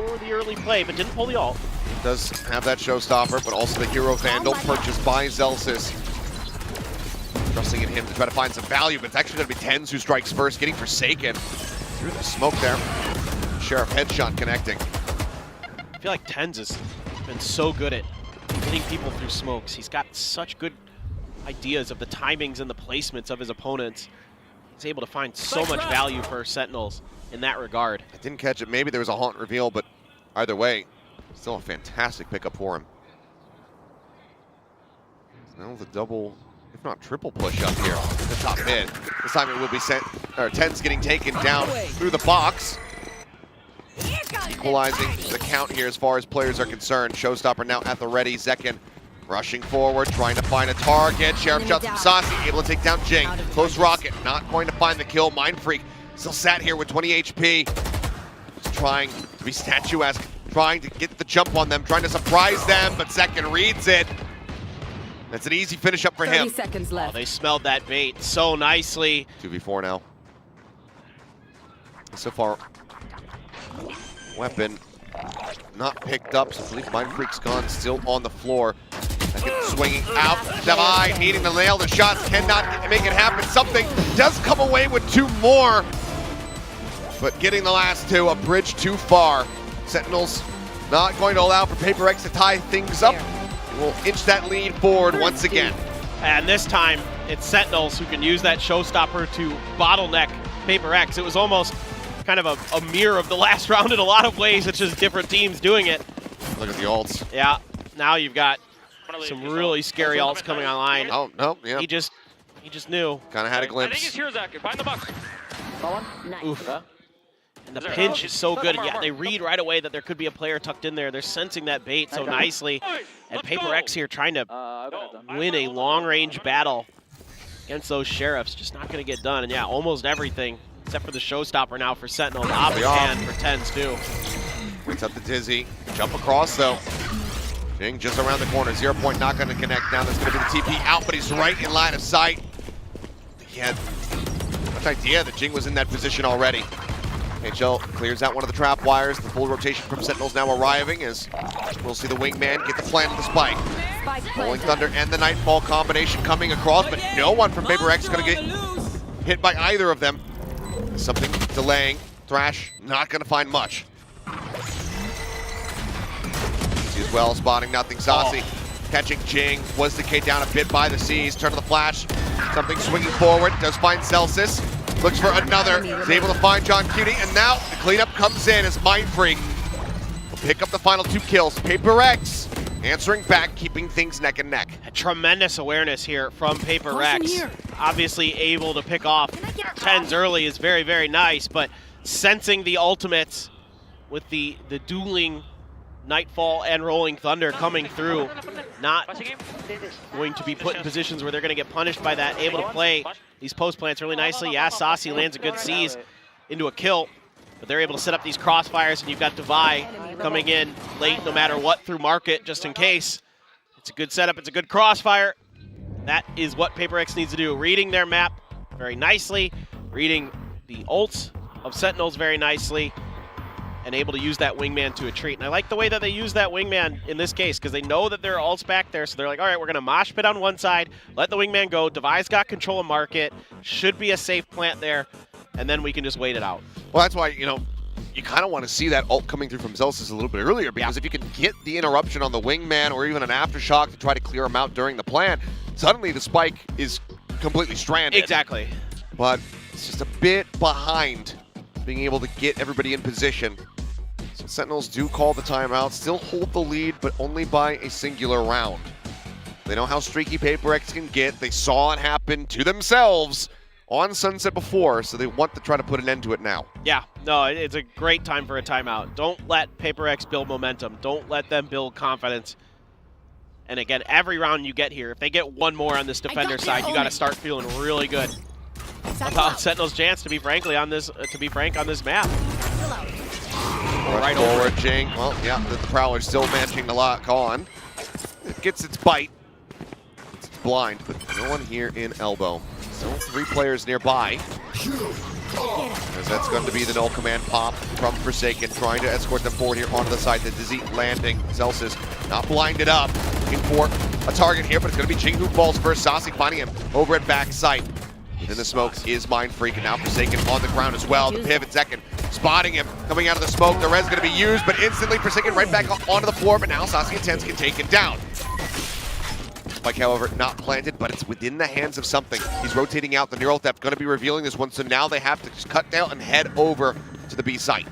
for the early play, but didn't pull the ult. Does have that showstopper, but also the Hero Vandal purchased by Zelsis. Trusting in him to try to find some value, but it's actually going to be Tens who strikes first, getting Forsaken through the smoke there. Sheriff headshot connecting. I feel like Tens has been so good at getting people through smokes. He's got such good ideas of the timings and the placements of his opponents. He's able to find so much value for Sentinels in that regard. I didn't catch it. Maybe there was a haunt reveal, but either way, still a fantastic pickup for him. Now the double, if not triple push up here, the top mid. This time it will be Tens getting taken down through the box. Equalizing the count here as far as players are concerned. Showstopper now at the ready. Zekin rushing forward, trying to find a target. Sheriff shots from Saucy, able to take down Jing. Close rocket, not going to find the kill. Mind Freak still sat here with 20 HP. Just trying to be statuesque, trying to get the jump on them, trying to surprise them, but Zekin reads it. That's an easy finish up for him. 30 seconds left. Oh, they smelled that bait so nicely. 2v4 now. So far, weapon not picked up, so I believe Mind Freak's gone, still on the floor. Swinging out, Davai needing to nail the shots, cannot make it happen. Something does come away with two more, but getting the last two, a bridge too far. Sentinels not going to allow for PePeX to tie things up. We'll inch that lead forward once again. And this time, it's Sentinels who can use that showstopper to bottleneck PePeX. It was almost kind of a mirror of the last round in a lot of ways. It's just different teams doing it. Look at the ults. Yeah, now you've got some really scary ults coming online. Oh, no, yeah. He just knew. Kind of had a glimpse. I think he's here, Zach. Find the box. Oof. And the pinch is so good. Yeah, they read right away that there could be a player tucked in there. They're sensing that bait so nicely. And PePeX here trying to win a long-range battle against those Sheriffs. Just not going to get done. And yeah, almost everything except for the showstopper now for Sentinels. Obvious hand for Tens too. Waits up the Dizzy. Jump across though. Jing just around the corner. 0 point not going to connect. Now that's going to be the TP out, but he's right in line of sight. He had much idea that Jing was in that position already. HL clears out one of the trap wires. The full rotation from Sentinels now arriving as we'll see the wingman get the plant of the spike. Rolling Thunder and the Nightfall combination coming across, but no one from PePeX is going to get hit by either of them. Something delaying. Thrash not going to find much. Easy as well, spotting nothing. Saucy catching Jing. Was decayed down a bit by the seas. Turn to the flash. Something swinging forward. Does find Celsius. Looks for another. Is able to find John Cutie. And now the cleanup comes in as Mind Freak will pick up the final 2 kills. PePeX answering back, keeping things neck and neck. A tremendous awareness here from PePeX. Obviously able to pick off Tens early is very, very nice, but sensing the ultimates with the dueling Nightfall and Rolling Thunder coming through, not going to be put in positions where they're going to get punished by that, able to play these post plants really nicely. Yeah, Saucy lands a good seize into a kill, but they're able to set up these crossfires, and you've got Davai coming in late no matter what through market just in case. It's a good setup, it's a good crossfire. That is what PePeX needs to do, reading their map very nicely, reading the ults of Sentinels very nicely, and able to use that wingman to a treat. And I like the way that they use that wingman in this case, because they know that there are ults back there, so they're like, all right, we're going to mosh pit on one side, let the wingman go, Davai's got control of market, should be a safe plant there, and then we can just wait it out. Well, that's why, you know, you kind of want to see that ult coming through from Zelsis a little bit earlier, because if you can get the interruption on the wingman or even an aftershock to try to clear him out during the plan, suddenly the spike is completely stranded. Exactly. But it's just a bit behind being able to get everybody in position. So Sentinels do call the timeout, still hold the lead, but only by a singular round. They know how streaky PePeX can get. They saw it happen to themselves on Sunset before, so they want to try to put an end to it now. Yeah, no, it's a great time for a timeout. Don't let PePeX build momentum. Don't let them build confidence. And again, every round you get here, if they get one more on this defender side, you got to start feeling really good about Sentinel's chance to be frank on this map. Right forward, Jing. Well, yeah, the Prowler's still managing to lock on. It gets its bite. It's blind, but no one here in elbow. Still 3 players nearby. As that's going to be the null command pop from Forsaken, trying to escort them forward here onto the side. The Dizzy landing. Celsius not blinded up, looking for a target here, but it's going to be Jing who falls first. Saucy finding him over at back sight. Within the smoke is Mindfreak, and now Forsaken on the ground as well. The pivot second, spotting him, coming out of the smoke. The res going to be used, but instantly Forsaken right back onto the floor, but now Saucy and Tens can take him down. Spike, however, not planted, but it's within the hands of something. He's rotating out. The Neural Theft going to be revealing this one, so now they have to just cut down and head over to the B site.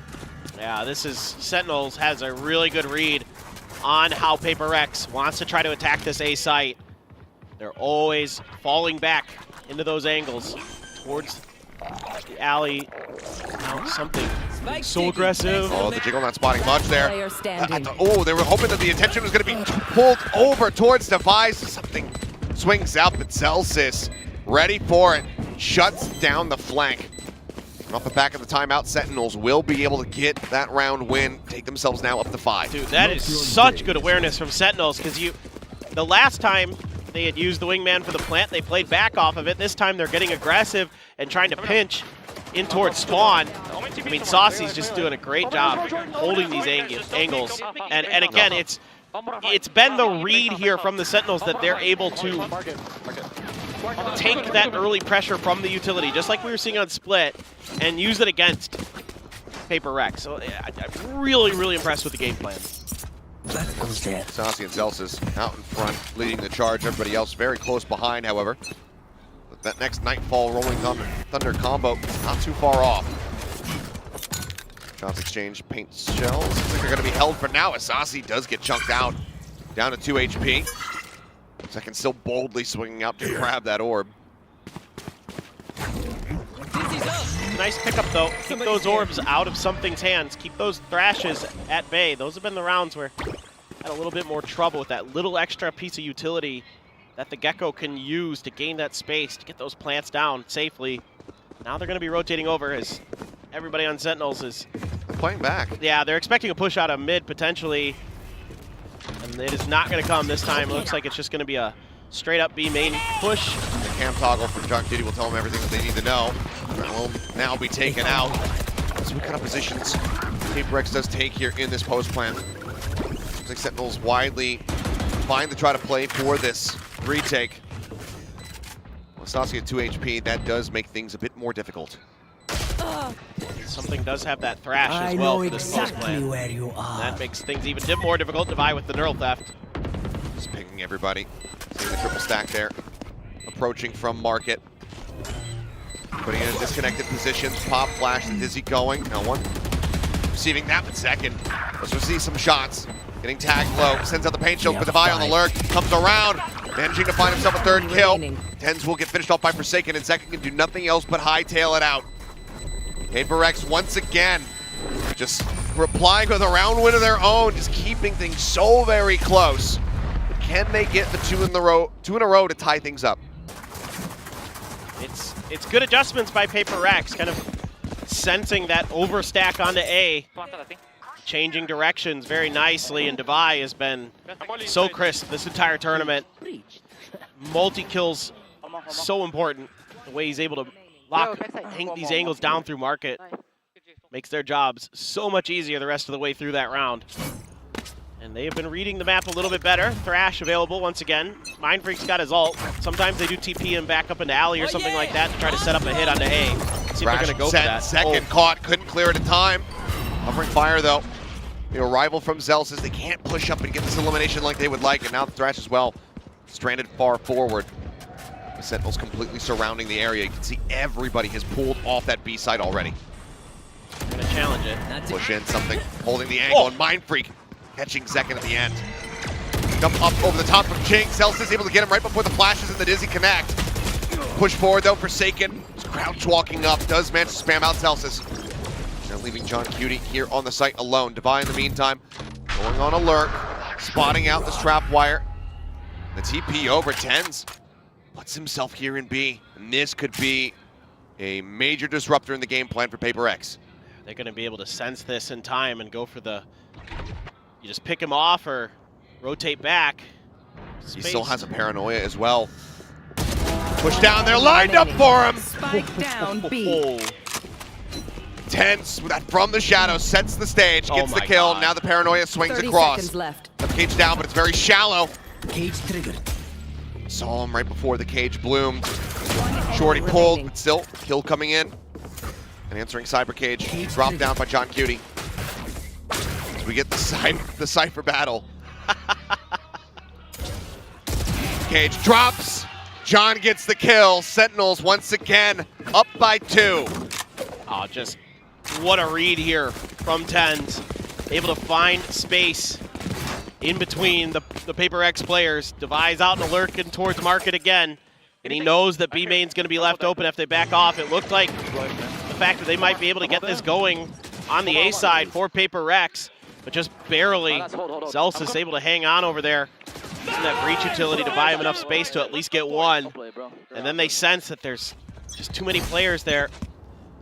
Yeah, this is Sentinels has a really good read on how PePeX wants to try to attack this A site. They're always falling back into those angles towards the alley. Now something so aggressive. Oh, the Jiggle not spotting much there. Oh, they were hoping that the attention was going to be pulled over towards Device. Something swings out, but Celsius ready for it. Shuts down the flank. Off the back of the timeout, Sentinels will be able to get that round win, take themselves now up to 5. Dude, that is such good awareness from Sentinels, because the last time they had used the wingman for the plant, they played back off of it. This time they're getting aggressive and trying to pinch in towards spawn. I mean, Saucy's just doing a great job holding these angles. And again, it's been the read here from the Sentinels that they're able to take that early pressure from the utility, just like we were seeing on Split, and use it against PePeX. So yeah, I'm really, really impressed with the game plan. Saucy and Celsius out in front, leading the charge. Everybody else very close behind, however. But that next Nightfall Rolling Thunder combo, not too far off. Shots exchange, paint shells. Looks like they're going to be held for now as Saucy does get chunked out. Down to 2 HP. Second still boldly swinging out to grab that orb. Nice pickup though. Keep those orbs out of something's hands. Keep those thrashes at bay. Those have been the rounds where had a little bit more trouble with that little extra piece of utility that the Gecko can use to gain that space to get those plants down safely. Now they're going to be rotating over as everybody on Sentinels is playing back. Yeah, they're expecting a push out of mid potentially, and it is not going to come this time. It looks like it's just going to be a straight up B main push. The cam toggle from John Duty will tell them everything that they need to know. That will now be taken out. So what kind of positions PePeX does take here in this post plan? Looks like Sentinels widely fine to try to play for this retake. With Saucy at 2 HP, that does make things a bit more difficult. Something does have that thrash as well for this post plan. Where you are. That makes things even more difficult to vie with the Neural Theft. Just picking everybody. Seeing the triple stack there. Approaching from market. Putting in disconnected positions. Pop, flash, the Dizzy going. No one receiving that in second. Let's receive some shots. Getting tagged low. Sends out the paint shield, but the Devi on the lurk. Comes around. Managing to find himself a third kill. Tens will get finished off by Forsaken, and Zeka can do nothing else but hightail it out. PePeX once again just replying with a round win of their own, just keeping things so very close. But can they get the two in a row to tie things up? It's good adjustments by PePeX, kind of sensing that overstack onto A, changing directions very nicely, and Devi has been so crisp this entire tournament. Multi-kills, so important. The way he's able to lock these angles down through market makes their jobs so much easier the rest of the way through that round. And they have been reading the map a little bit better. Thrash available once again. Mindfreak's got his ult. Sometimes they do TP him back up into alley or something like that to try to set up a hit onto A. See if they're going to go for that. Second caught, couldn't clear it in time. Covering fire though. The arrival from Zell says they can't push up and get this elimination like they would like, and now the Thrash as well stranded far forward. The Sentinels completely surrounding the area. You can see everybody has pulled off that B side already. Gonna challenge it. Push in something, holding the angle, and Mindfreak catching second at the end. Jump up over the top from Jing. Celsius is able to get him right before the flashes and the Dizzy connect. Push forward though, Forsaken. Crouch walking up, does manage to spam out Celsius. Now leaving John Cutie here on the site alone. Devi in the meantime, going on alert, spotting out this trap wire. The TP over Tens. Puts himself here in B, and this could be a major disruptor in the game plan for PePeX. They're going to be able to sense this in time and go for the, you just pick him off or rotate back. He still has a paranoia as well. Push down there, lined up for him. Spike down B. Tense from the shadows, sets the stage, gets the kill. God. Now the paranoia swings 30 across. seconds left. The cage down, but it's very shallow. Cage triggered. Saw him right before the cage bloomed. One Shorty enemy pulled, remaining. but still, kill coming in. And answering Cyber Cage, dropped down by John Cutie. So we get the Cypher battle. Cage drops. John gets the kill. Sentinels once again up by 2. Oh, just what a read here from Tens. Able to find space in between the PePeX players. Devi's out and lurking towards market again. And he knows that B main's going to be left open if they back off. It looked like the fact that they might be able to get this going on the A side for PePeX, but just barely. Celsius able to hang on over there. Using that breach utility to buy him enough space to at least get one. And then they sense that there's just too many players there.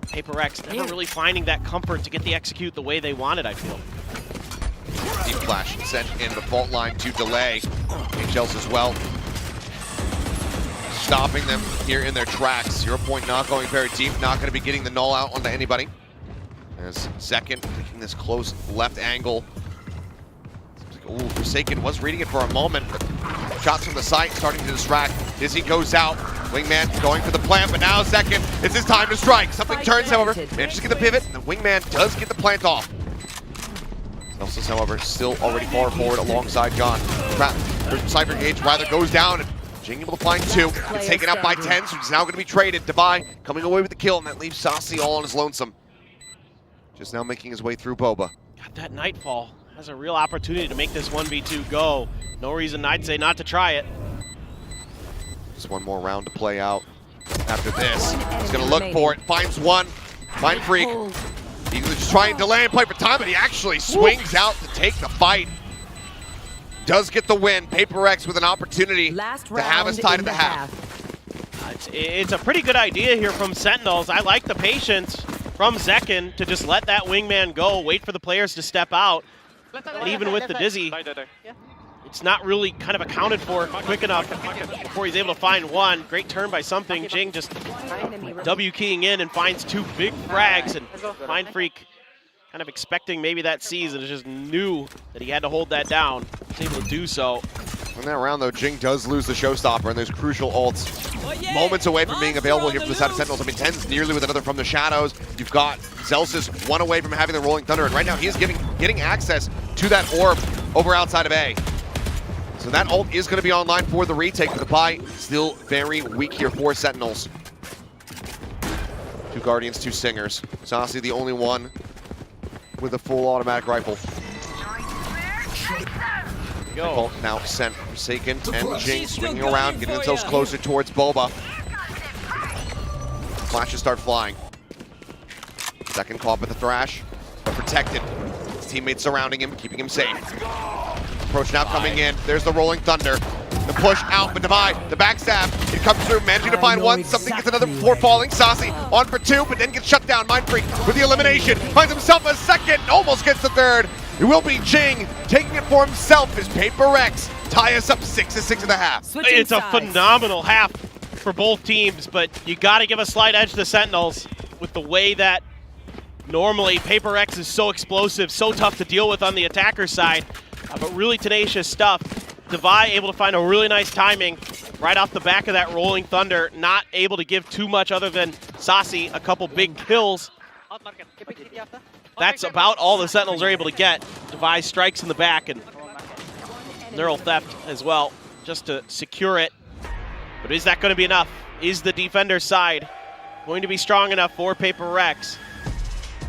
PePeX never really finding that comfort to get the execute the way they wanted, I feel. Deep flash sent in the fault line to delay. HLs as well. Stopping them here in their tracks. 0 Point not going very deep, not going to be getting the null out onto anybody. As second, taking this close left angle. Ooh, Forsaken was reading it for a moment, but shots from the site starting to distract. Dizzy goes out. Wingman going for the plant, but now second, it's his time to strike. Something turns, however, manages to get the pivot, and the Wingman does get the plant off. Celsius, however, still already far forward alongside John. Cyber Cage rather goes down, and Jing able to find 2. It's taken out by 10, so he's now going to be traded. Devi coming away with the kill, and that leaves Saucy all on his lonesome. Just now making his way through Boba. Got that Nightfall. Has a real opportunity to make this 1v2 go. No reason I'd say not to try it. Just one more round to play out. After this, he's going to look for it. Finds one. Mind Freak. He was just trying to delay and play for time, but he actually swings out to take the fight. Does get the win. PePeX with an opportunity to have us tied at the half. It's a pretty good idea here from Sentinels. I like the patience from Zekin to just let that Wingman go, wait for the players to step out. And even with the Dizzy, it's not really kind of accounted for quick enough before he's able to find one. Great turn by something. Jing just W keying in and finds 2 big frags, and Mind Freak kind of expecting maybe that season, just knew that he had to hold that down. He's able to do so. In that round, though, Jing does lose the showstopper, and there's crucial ults moments away from being available here from the side of Sentinels. I mean, Ten's nearly with another from the shadows. You've got Celsius 1 away from having the Rolling Thunder, and right now he's getting access to that orb over outside of A. So that ult is going to be online for the retake, but the buy still very weak here for Sentinels. 2 Guardians, 2 Singers. Saucy the only one with a full automatic rifle. Go. Now sent Forsaken and Jing swinging around, getting themselves closer towards Boba. Flashes start flying. Second caught with the Thrash, but protected. His teammates surrounding him, keeping him safe. Approach now coming in. There's the Rolling Thunder. The push out, but Devi, the backstab. It comes through, managing to find one. Something gets another before falling. Saucy on for 2, but then gets shut down. Mind Freak with the elimination. Finds himself a second, almost gets the third. It will be Jing taking it for himself as PePeX tie us up 6-6 at the half. It's a phenomenal half for both teams, but you got to give a slight edge to Sentinels with the way that normally PePeX is so explosive, so tough to deal with on the attacker side, but really tenacious stuff. Devi able to find a really nice timing right off the back of that Rolling Thunder, not able to give too much other than Saucy a couple big kills. That's about all the Sentinels are able to get. Devi strikes in the back and Neural Theft as well, just to secure it. But is that going to be enough? Is the defender side going to be strong enough for PePeX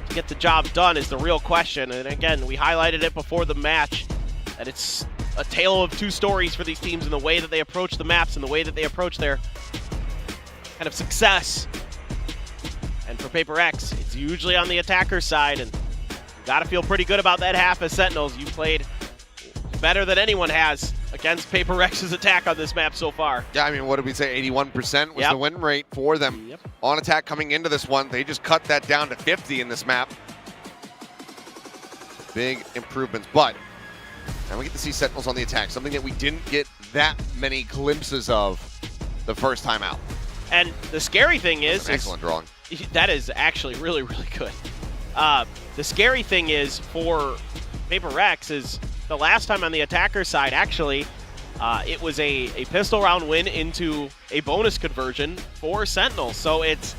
to get the job done is the real question. And again, we highlighted it before the match, that it's a tale of 2 stories for these teams in the way that they approach the maps and the way that they approach their kind of success. And for PePeX, it's usually on the attacker side, and you got to feel pretty good about that half as Sentinels. You played better than anyone has against PePeX's attack on this map so far. Yeah, I mean, what did we say? 81% was the win rate for them on attack coming into this one. They just cut that down to 50 in this map. Big improvements, but now we get to see Sentinels on the attack, something that we didn't get that many glimpses of the first time out. And the scary thing is excellent drawing. That is actually really, really good. The scary thing is for PePeX is the last time on the attacker side, actually, it was a pistol round win into a bonus conversion for Sentinels. So it's,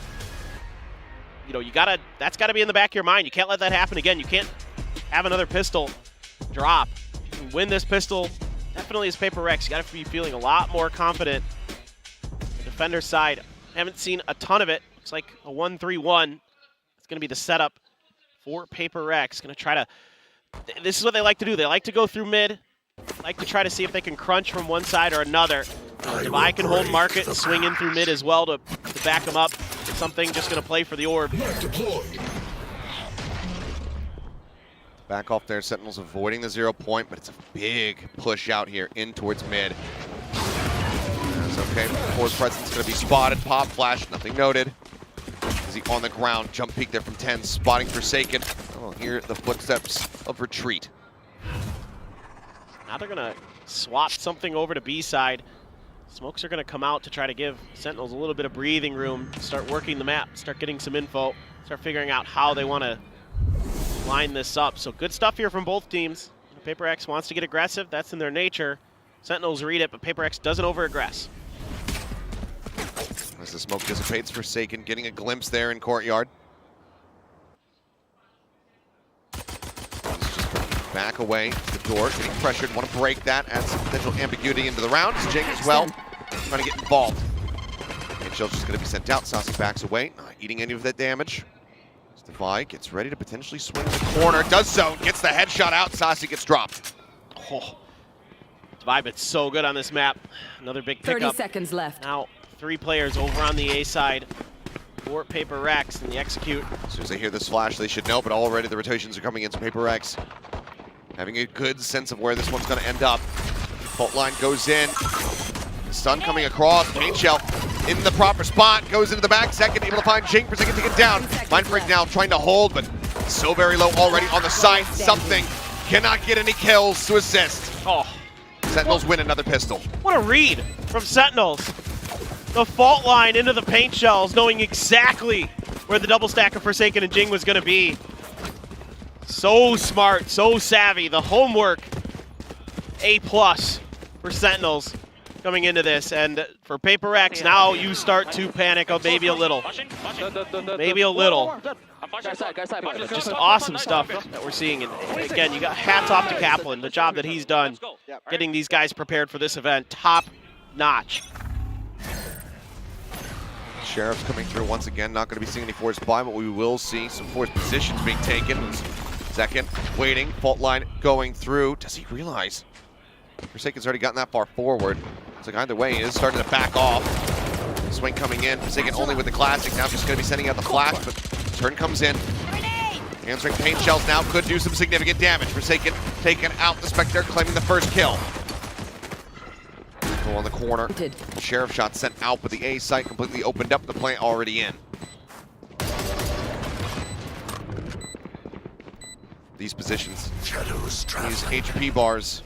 you know, that's gotta be in the back of your mind. You can't let that happen again. You can't have another pistol drop. You can win this pistol definitely as PePeX. You gotta be feeling a lot more confident. The defender side, haven't seen a ton of it. Looks like a 1-3-1. It's gonna be the setup for PePeX. Gonna try to, this is what they like to do. They like to go through mid, like to try to see if they can crunch from one side or another. Devi can hold market and swing in through mid as well to back them up. Something just gonna play for the orb. Back off there, Sentinels avoiding the 0 point, but it's a big push out here in towards mid. That's okay. Force presence gonna be spotted. Pop flash, nothing noted. Is he on the ground? Jump peek there from 10, spotting Forsaken. Oh, hear the footsteps of retreat. Now they're gonna swap something over to B side. Smokes are gonna come out to try to give Sentinels a little bit of breathing room, start working the map, start getting some info, start figuring out how they wanna line this up. So good stuff here from both teams. PePeX wants to get aggressive, that's in their nature. Sentinels read it, but PePeX doesn't over-aggress. As the smoke dissipates, Forsaken getting a glimpse there in courtyard. Back away to the door, getting pressured, want to break that, add some potential ambiguity into the round. Jake as well, trying to get involved. And Shell's just going to be sent out. Saucy backs away, not eating any of that damage. Devi gets ready to potentially swing the corner, does so, gets the headshot out, Saucy gets dropped. Oh, Devi been so good on this map. Another big pickup. 30 seconds left. Now 3 players over on the A side for PePeX and the execute. As soon as they hear this flash, they should know, but already the rotations are coming into PePeX. Having a good sense of where this one's going to end up. Fault line goes in. Stun coming across. Paint shell in the proper spot. Goes into the back. Second, able to find Jink. Forsaken to get down. Mind Freak now trying to hold, but so very low already on the side. Something. Cannot get any kills to assist. Oh, Sentinels win another pistol. what a read from Sentinels. The fault line into the paint shells, knowing exactly where the double stack of Forsaken and Jing was going to be. So smart, so savvy. The homework, A+ for Sentinels coming into this. And for PePeX, now you start to panic maybe a little. Maybe a little. Just awesome stuff that we're seeing. And again, you got hats off to Kaplan, the job that he's done, getting these guys prepared for this event, top notch. Sheriff's coming through once again. Not going to be seeing any forced buy, but we will see some forced positions being taken. Second, waiting, fault line going through. Does he realize? Forsaken's already gotten that far forward. It's like either way, he is starting to back off. Swing coming in. Forsaken only with the classic. Now just going to be sending out the flash, but turn comes in. Answering paint shells now could do some significant damage. Forsaken taking out the Spectre, claiming the first kill. Go on the corner. Sheriff shot sent out, but the A site completely opened up. The plant already in. These positions, these HP bars,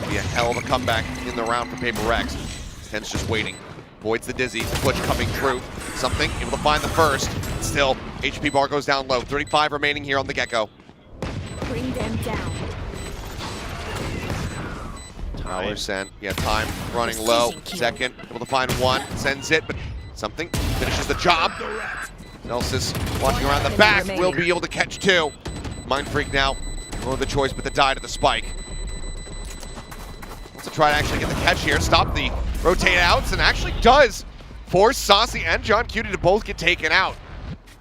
be a hell of a comeback in the round for PePeX. Ten's just waiting. Voids the dizzy, push coming through. Something, able to find the first. Still, HP bar goes down low. 35 remaining here on the Gecko. Bring them down. Tower sent, yeah, time running low. Second, able to find one, sends it, but something finishes the job. Nelsis watching around the back, will be able to catch 2. Mind Freak now, no other choice but to die to the spike. Wants to try to actually get the catch here, stop the rotate outs, and actually does force Saucy and John Cutie to both get taken out.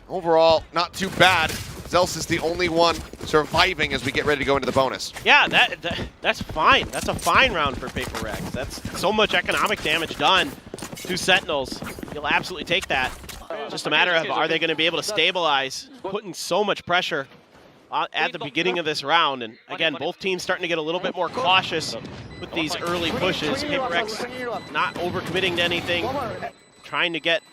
Overall, not too bad. Zels is the only one surviving as we get ready to go into the bonus. Yeah, that's fine. That's a fine round for PePeX. That's so much economic damage done to Sentinels. You'll absolutely take that. Just a matter of, are they going to be able to stabilize, putting so much pressure at the beginning of this round. And again, both teams starting to get a little bit more cautious with these early pushes. PePeX not overcommitting to anything, trying to get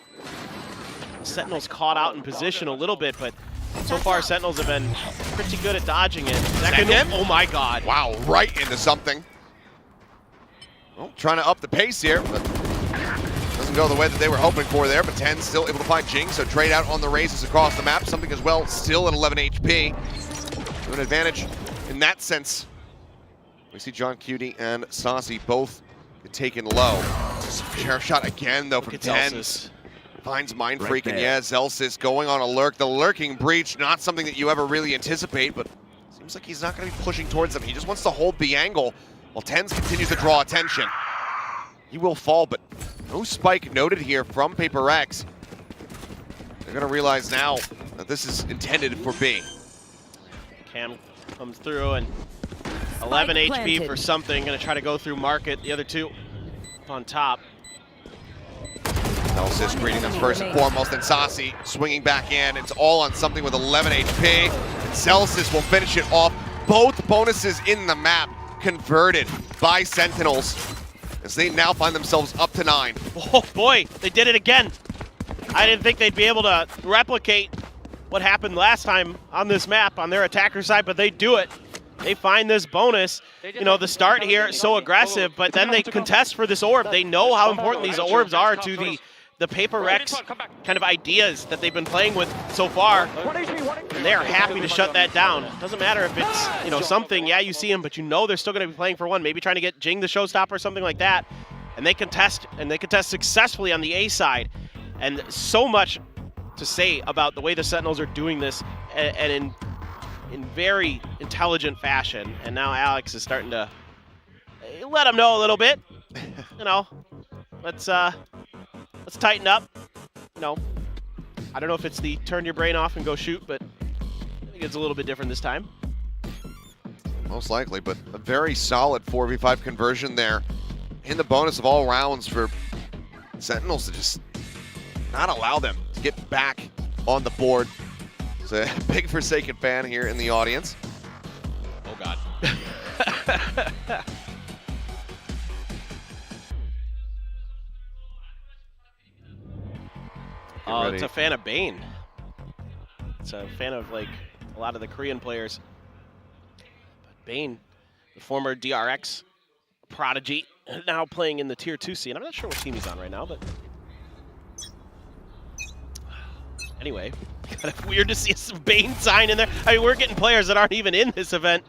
Sentinels caught out in position a little bit, but so far Sentinels have been pretty good at dodging it. Second. Oh my God. Wow, right into something. Well, trying to up the pace here, but doesn't go the way that they were hoping for there, but 10 still able to find Jing, so trade out on the raises across the map. Something as well, still at 11 HP. So an advantage in that sense. We see John Cutie and Saucy both get taken low. Sheriff shot again, though, from 10. Finds Mind Freak, and yeah, Zelsis going on a lurk. The lurking breach, not something that you ever really anticipate, but seems like he's not going to be pushing towards them. He just wants to hold the angle while Tens continues to draw attention. He will fall, but no spike noted here from PePeX. They're going to realize now that this is intended for B. Cam comes through, and 11 HP for something. Going to try to go through market. The other two up on top. Zelsis greeting them first and foremost, and Saucy swinging back in. It's all on something with 11 HP. And Zelsis will finish it off. Both bonuses in the map converted by Sentinels, as they now find themselves up to 9. Oh boy, they did it again. I didn't think they'd be able to replicate what happened last time on this map on their attacker side, but they do it. They find this bonus. You know, the start here is so aggressive, but then they contest for this orb. They know how important these orbs are to the PePeX kind of ideas that they've been playing with so far, and they are happy to shut that down. Doesn't matter if it's, you know, something, yeah, you see them, but you know they're still going to be playing for one, maybe trying to get Jing the showstopper or something like that, and they contest successfully on the A side. And so much to say about the way the Sentinels are doing this, and in very intelligent fashion. And now Alex is starting to let them know a little bit. You know, let's tighten up. You know, I don't know if it's the turn your brain off and go shoot, but I think it's a little bit different this time. Most likely, but a very solid 4v5 conversion there in the bonus of all rounds for Sentinels to just not allow them to get back on the board. It's a big Forsaken fan here in the audience. Oh, God. Oh, it's a fan of Bane. It's a fan of, like, a lot of the Korean players. But Bane, the former DRX prodigy, now playing in the Tier 2 scene. I'm not sure what team he's on right now, but anyway, kind of weird to see a Bane sign in there. I mean, we're getting players that aren't even in this event.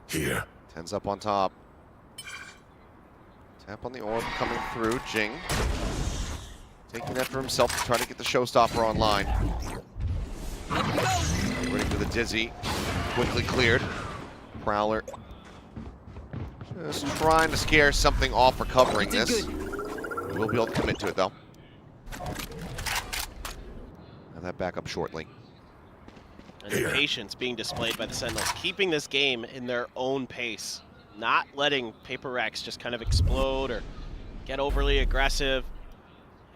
Here. 10's up on top. Tap on the orb coming through. Jing taking that for himself to try to get the showstopper online. Ready for the Dizzy. Quickly cleared. Prowler just trying to scare something off recovering this. We'll be able to commit to it, though. Have that back up shortly. And the patience being displayed by the Sentinels, keeping this game in their own pace, not letting PePeX just kind of explode or get overly aggressive.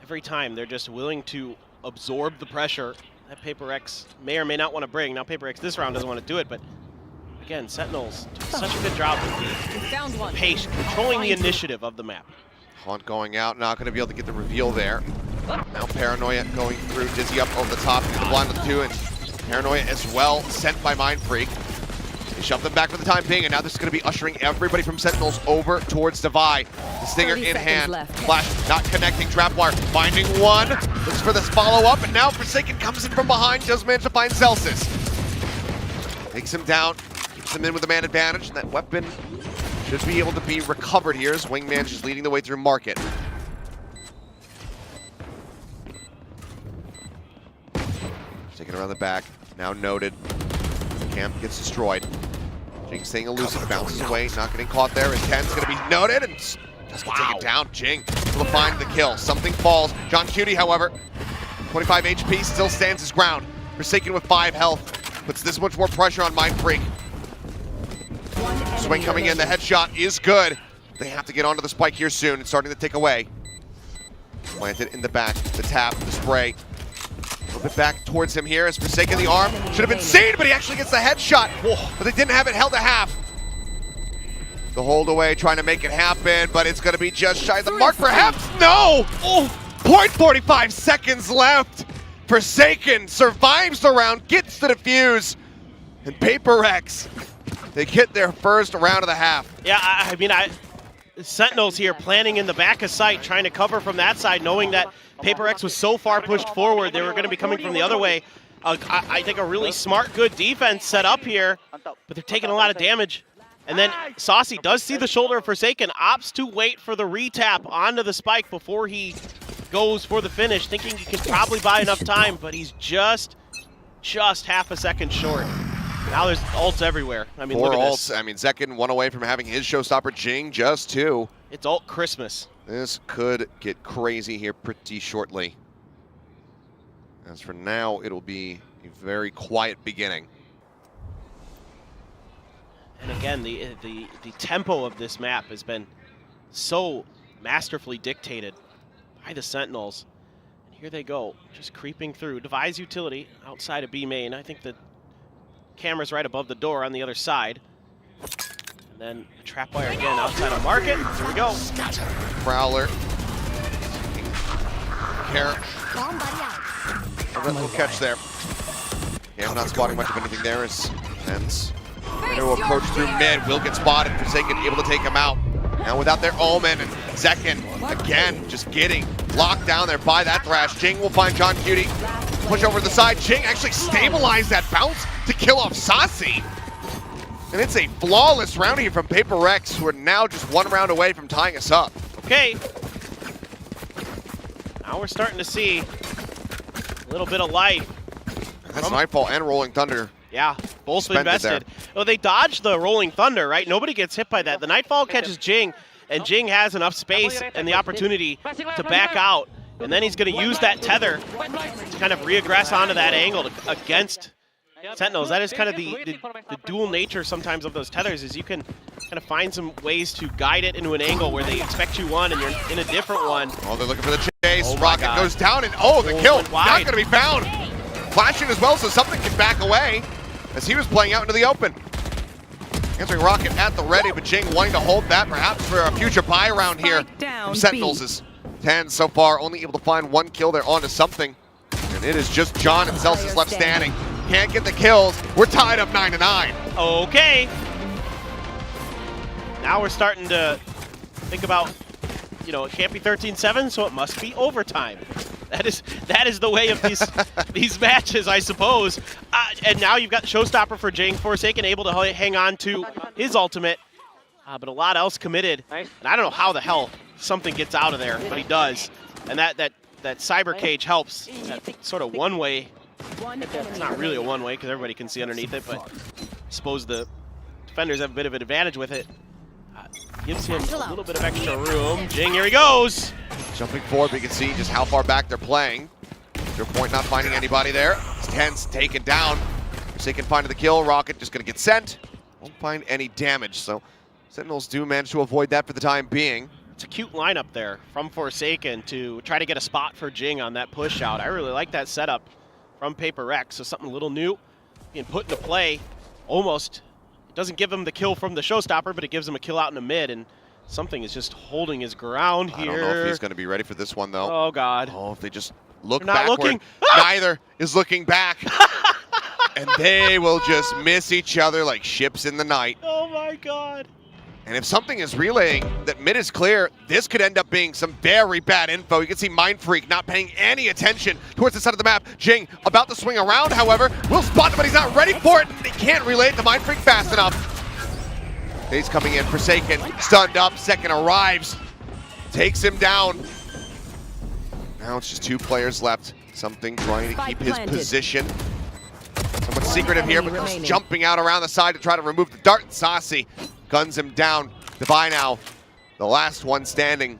Every time they're just willing to absorb the pressure that PePeX may or may not want to bring. Now PePeX this round doesn't want to do it, but again, Sentinels doing such a good job with the pace, controlling the initiative of the map. Haunt going out, not going to be able to get the reveal there. Now Paranoia going through, Dizzy up over the top, the blind with the 2, and Paranoia as well, sent by Mind Freak. They shove them back for the time being, and now this is going to be ushering everybody from Sentinels over towards Divide. The Stinger in hand, Flash not connecting, Trapwire finding one, looks for this follow-up, and now Forsaken comes in from behind, does manage to find Zelsis. Takes him down, keeps him in with the man advantage, and that weapon should be able to be recovered here as Wingman just leading the way through market. Taking around the back, now noted. Camp gets destroyed. Jing staying elusive, bounces away, not getting caught there. And 10's gonna be noted and just gonna take it down. Jing will find the kill. Something falls. John Cutie, however, 25 HP, still stands his ground. Forsaken with 5 health, puts this much more pressure on Mind Freak. Swing coming in, the headshot is good. They have to get onto the spike here soon. It's starting to tick away. Planted in the back, the tap, the spray. A little bit back towards him here as Forsaken the arm. Should have been seen, but he actually gets the headshot. But they didn't have it held to half. The hold away, trying to make it happen, but it's going to be just shy of the mark, perhaps. No! 0.45 seconds left. Forsaken survives the round, gets the defuse, and PePeX, they get their first round of the half. Yeah, I mean, Sentinels here planning in the back of sight, trying to cover from that side, knowing that PePeX was so far pushed forward, they were going to be coming from the other way. I think a really smart, good defense set up here, but they're taking a lot of damage. And then Saucy does see the shoulder of Forsaken, opts to wait for the retap onto the spike before he goes for the finish, thinking he can probably buy enough time, but he's just half a second short. Now there's ults everywhere. I mean, 4 look at ults. this. I mean, Zekken 1 away from having his showstopper. Jing just 2. It's ult Christmas. This could get crazy here pretty shortly. As for now, it'll be a very quiet beginning. And again, the tempo of this map has been so masterfully dictated by the Sentinels. And here they go, just creeping through. Devise utility outside of B main. I think the camera's right above the door on the other side. And then a trapwire again outside of market. Here we go. Prowler. Carrot. Little catch there. Yeah, I'm not spotting much of anything there as Tens going to approach through mid. Will get spotted. Forsaken able to take him out. Now without their Omen, and Zekken again just getting locked down there by that Thrash. Jing will find John Cutie. Push over to the side. Jing actually stabilized that bounce to kill off Saucy. And it's a flawless round here from PePeX, who are now just 1 round away from tying us up. Okay. Now we're starting to see a little bit of life. That's Nightfall and Rolling Thunder. Yeah, both invested. Well, they dodged the Rolling Thunder, right? Nobody gets hit by that. The Nightfall catches Jing, and Jing has enough space and the opportunity to back out. And then he's going to use that tether to kind of re-aggress onto that angle against Sentinels. That is kind of the dual nature sometimes of those tethers, is you can kind of find some ways to guide it into an angle where they expect you one and you're in a different one. Oh, they're looking for the chase. Oh Rocket goes down, and the kill not going to be found. Flashing as well, so something can back away as he was playing out into the open. Answering Rocket at the ready, but Jing wanting to hold that perhaps for a future buy round here from Sentinels. Is 10 so far, only able to find 1 kill there onto something. And it is just John and Celsius left standing. Can't get the kills. We're tied up 9-9. Okay. Now we're starting to think about, you know, it can't be 13-7, so it must be overtime. That is the way of these these matches, I suppose. And now you've got Showstopper for Jing. Forsaken able to hang on to his ultimate, but a lot else committed. And I don't know how the hell something gets out of there, but he does. And that cyber cage helps. That sort of one-way. It's not really a one-way because everybody can see underneath it, but I suppose the defenders have a bit of an advantage with it. Gives him a little bit of extra room. Jing, here he goes. Jumping forward, we can see just how far back they're playing. Their point not finding anybody there. Ten's taken down. Forsaken finding the kill. Rocket just going to get sent. Won't find any damage, so Sentinels do manage to avoid that for the time being. It's a cute lineup there from Forsaken to try to get a spot for Jing on that push out. I really like that setup from PePeX, so something a little new being put into play. Almost, it doesn't give him the kill from the Showstopper, but it gives him a kill out in the mid, and something is just holding his ground here. I don't know if he's going to be ready for this one, though. Oh, God. Oh, if they just look They're not backward. looking. Neither is looking back. And they will just miss each other like ships in the night. Oh, my God. And if something is relaying that mid is clear, this could end up being some very bad info. You can see Mind Freak not paying any attention towards the side of the map. Jing about to swing around, however. Will spot him, but he's not ready for it. And he can't relay it to Mind Freak fast enough. He's coming in, Forsaken, stunned up. Second arrives, takes him down. Now it's just 2 players left. Something trying to keep his position. Somewhat secretive here, but just jumping out around the side to try to remove the dart. Saucy guns him down. Devi now, the last one standing.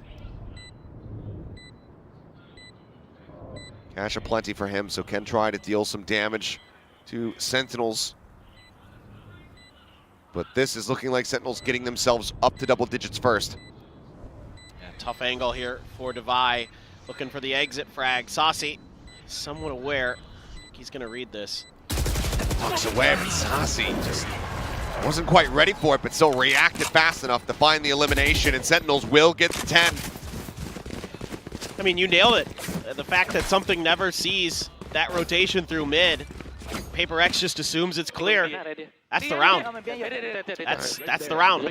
Cash aplenty for him, so can try to deal some damage to Sentinels. But this is looking like Sentinels getting themselves up to double digits first. Yeah, tough angle here for Devi. Looking for the exit frag. Saucy, somewhat aware. I think he's going to read this. Walks away, but Saucy just wasn't quite ready for it, but still reacted fast enough to find the elimination, and Sentinels will get the 10. I mean, you nailed it. The fact that something never sees that rotation through mid, PePeX just assumes it's clear. That's the round. That's the round.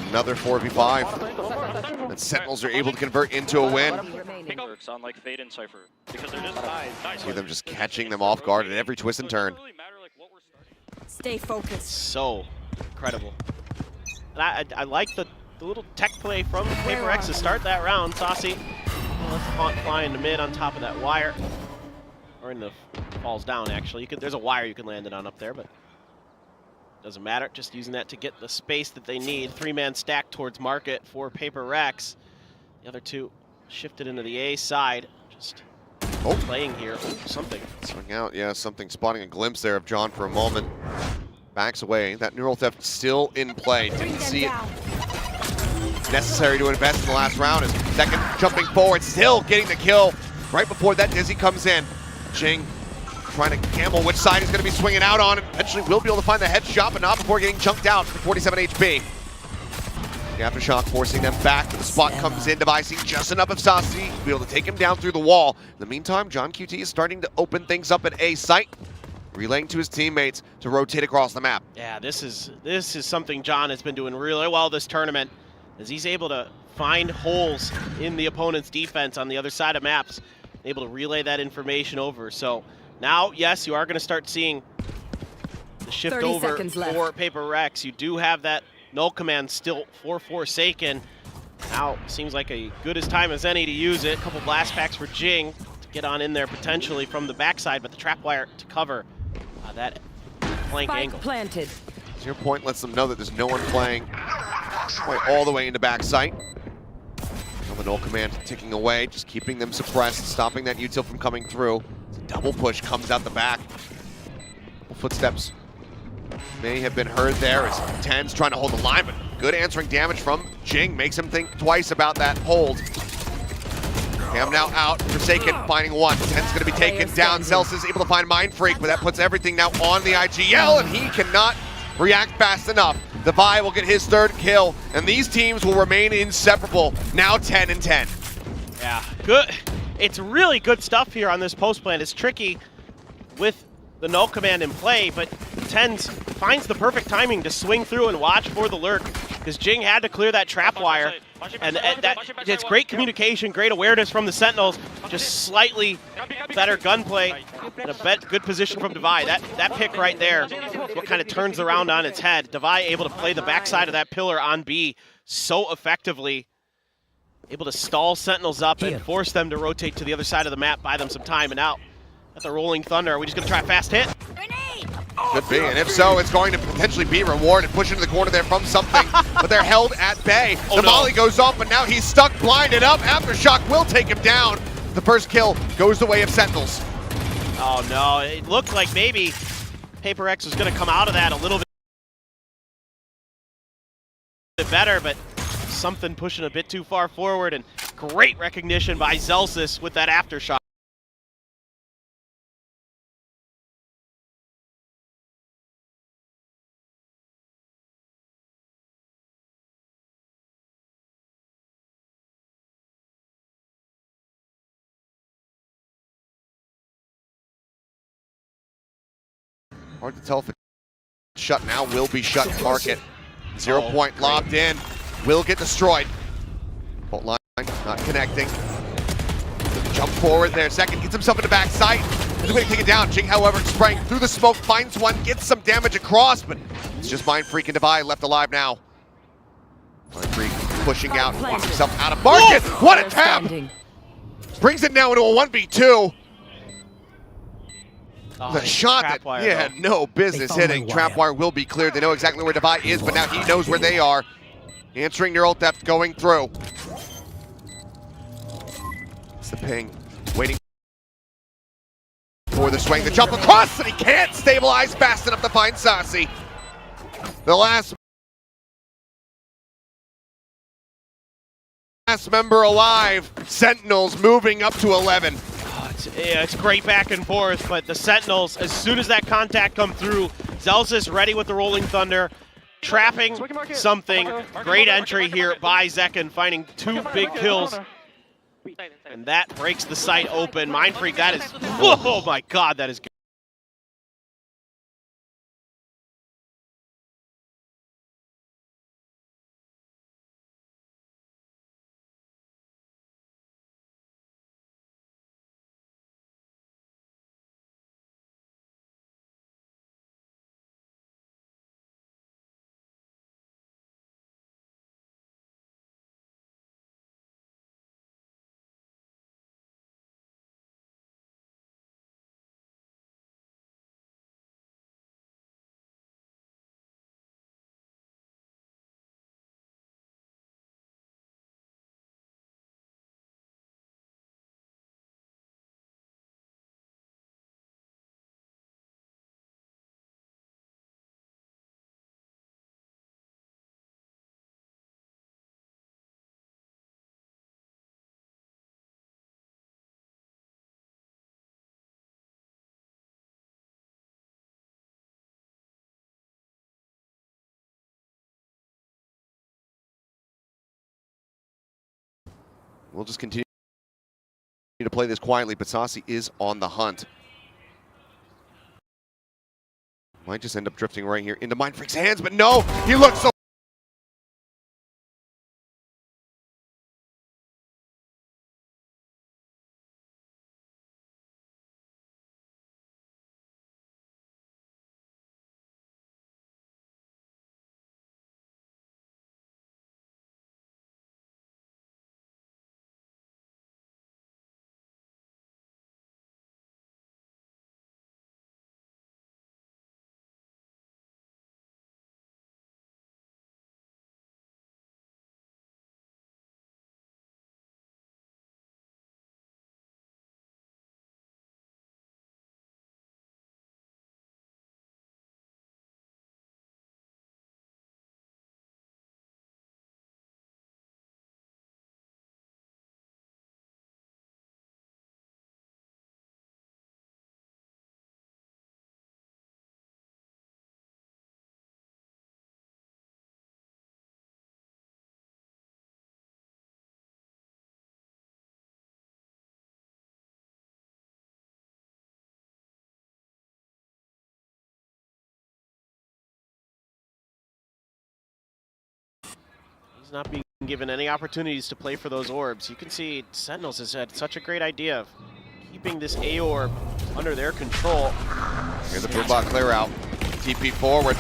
Another 4v5. And Sentinels are able to convert into a win. On like Fade and Cypher because they're just See them just catching them off guard at every twist and turn. Stay focused. So incredible. And I like the little tech play from PePeX to start that round. Saucy. Let's haunt fly in the mid on top of that wire. Or in the falls down actually. There's a wire you can land it on up there, but doesn't matter. Just using that to get the space that they need. 3-man stack towards market for PePeX. The other two shifted into the A side. Just playing here. Oh, something. Swing out, yeah, something. Spotting a glimpse there of John for a moment. Backs away. That neural theft still in play. Didn't see it necessary to invest in the last round. As Second jumping forward, still getting the kill right before that Dizzy comes in. Jing trying to gamble which side he's going to be swinging out on, and eventually will be able to find the headshot, but not before getting chunked out for 47 HP. The Aftershock forcing them back, but the spot comes in, devising just enough of Saucy to be able to take him down through the wall. In the meantime, John QT is starting to open things up at A site, relaying to his teammates to rotate across the map. Yeah, this is something John has been doing really well this tournament, as he's able to find holes in the opponent's defense on the other side of maps, able to relay that information over. So now, yes, you are going to start seeing the shift over for PePeX. You do have that null command still for Forsaken. Now seems like a good as time as any to use it. A couple blast packs for Jing to get on in there potentially from the backside, but the trap wire to cover that flank angle. Planted. 0 point lets them know that there's no one playing quite all the way into back sight. Now the null command ticking away, just keeping them suppressed, stopping that util from coming through. Double push comes out the back. Footsteps may have been heard there as Ten's trying to hold the line, but good answering damage from Jing makes him think twice about that hold. Cam now out, Forsaken finding one. Ten's going to be taken down. Zels is able to find Mind Freak, but that puts everything now on the IGL, and he cannot react fast enough. Devi will get his third kill, and these teams will remain inseparable, now 10 and 10. Yeah, good. It's really good stuff here on this post plant. It's tricky with the null command in play, but Tens finds the perfect timing to swing through and watch for the lurk, because Jing had to clear that trap wire, and it's great communication, great awareness from the Sentinels, just slightly better gunplay, and a good position from Devi. That pick right there is what kind of turns around on its head. Devi able to play the backside of that pillar on B so effectively, able to stall Sentinels up and force them to rotate to the other side of the map, buy them some time, and out at the Rolling Thunder. Are we just going to try a fast hit? Could be, and if so, it's going to potentially be rewarded. Push into the corner there from something, but they're held at bay. The volley goes off, but now he's stuck, blinded up. Aftershock will take him down. The first kill goes the way of Sentinels. Oh no, it looked like maybe PePeX was going to come out of that a little bit better, but something pushing a bit too far forward, and great recognition by Zelsis with that Aftershock. Hard to tell if it's shut now, will be shut market. 0 point lobbed in, will get destroyed. Bolt line not connecting. Jump forward there, Second gets himself in the back sight. He's going to take it down. Jing, however, spraying through the smoke, finds one, gets some damage across, but it's just Mind Freak and Devi left alive now. Mind Freak pushing out, walks himself out of market. Whoa! What a tap! Brings it now into a 1v2. The shot that he had no business hitting. Trapwire will be cleared. They know exactly where Devi is, but now he knows where they are. Answering neural theft going through. It's the ping. Waiting for the swing. The jump across, and he can't stabilize fast enough to find Saucy. The last member alive. Sentinels moving up to 11. Yeah, it's great back and forth, but the Sentinels, as soon as that contact come through, Zelsis ready with the Rolling Thunder, trapping something. Great entry here by Zekken, finding 2 big kills. And that breaks the site open. Mind Freak, that is, oh my God, that is good. We'll just continue to play this quietly, but Saucy is on the hunt. Might just end up drifting right here into Mind Freak's hands, but no, he looks so. He's not being given any opportunities to play for those orbs. You can see Sentinels has had such a great idea of keeping this A orb under their control. Here's the Broombot clear out. TP forward.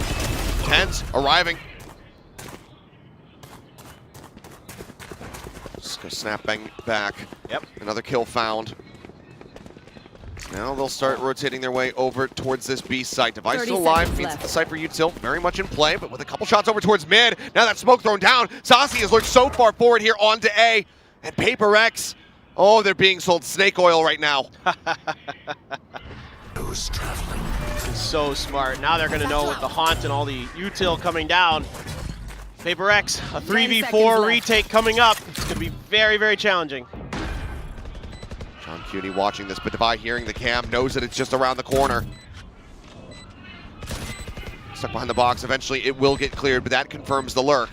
Tens arriving. Just go snapping back. Yep. Another kill found. Now they'll start rotating their way over towards this B site. Device still alive, means that the Cypher util very much in play, but with a couple shots over towards mid. Now that smoke thrown down, Saucy has looked so far forward here onto A. And PePeX, oh, they're being sold snake oil right now. This is so smart. Now they're going to know with the Haunt and all the util coming down. PePeX, a 3v4 retake coming up. It's going to be very, very challenging. John Cuny watching this, but Devi hearing the cam, knows that it's just around the corner. Stuck behind the box. Eventually it will get cleared, but that confirms the lurk.